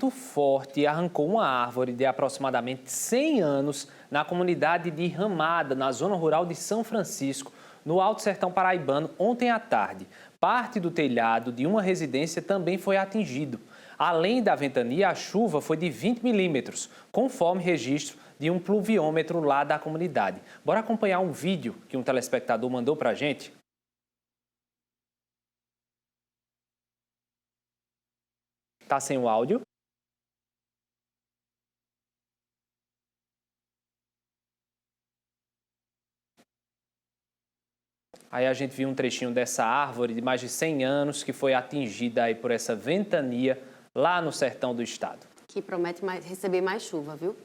vento forte arrancou uma árvore de aproximadamente 100 anos na comunidade de Ramada, na zona rural de São Francisco, no Alto Sertão Paraibano, ontem à tarde. Parte do telhado de uma residência também foi atingido. Além da ventania, a chuva foi de 20 milímetros, conforme registro de um pluviômetro lá da comunidade. Bora acompanhar um vídeo que um telespectador mandou pra gente? Tá sem o áudio? Aí a gente viu um trechinho dessa árvore de mais de 100 anos que foi atingida aí por essa ventania lá no sertão do estado. Que promete receber mais chuva, viu?